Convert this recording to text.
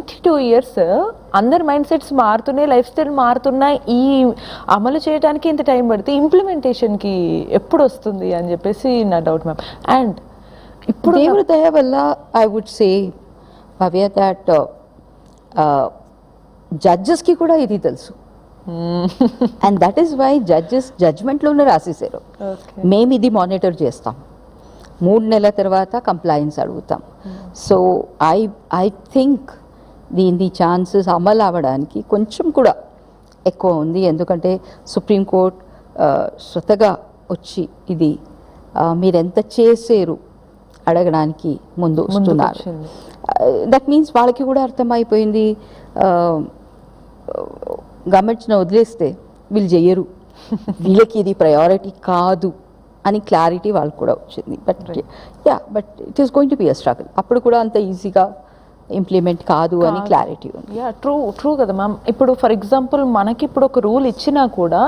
22 years అందరి mind sets మారుతున్నాయి, life style మారుతున్నాయి. ఈ అమలు చేయడానికి ఇంత టైం పడితే ఇంప్లిమెంటేషన్కి ఎప్పుడు వస్తుంది అని చెప్పేసి నా డౌట్ మ్యామ్. అండ్ ఇప్పుడు దేవుడి దయ వల్ల I would say Bhavya that జడ్జెస్కి కూడా ఇది తెలుసు. And that is why judges జడ్జ్మెంట్లోనే రాసేసారు, మేము ఇది మానిటర్ చేస్తాం, 3 నెలల తర్వాత కంప్లైన్స్ అడుగుతాం. సో ఐ థింక్ దీని ఛాన్సెస్ అమలు అవ్వడానికి కొంచెం కూడా ఎక్కువ ఉంది. ఎందుకంటే సుప్రీంకోర్టు స్వతగా వచ్చి ఇది మీరెంత చేసారు అడగడానికి ముందు వస్తున్నారు. దట్ మీన్స్ వాళ్ళకి కూడా అర్థమైపోయింది, గవర్నమెంట్స్ని వదిలేస్తే వీళ్ళు చెయ్యరు, వీళ్ళకి ఇది ప్రయారిటీ కాదు అని క్లారిటీ వాళ్ళకు కూడా వచ్చింది. But it is going to be a struggle. అప్పుడు కూడా అంత ఈజీగా ఇంప్లిమెంట్ కాదు అని క్లారిటీ ఉంది. ట్రూ కదా మ్యామ్. ఇప్పుడు ఫర్ ఎగ్జాంపుల్ మనకి ఇప్పుడు ఒక రూల్ ఇచ్చినా కూడా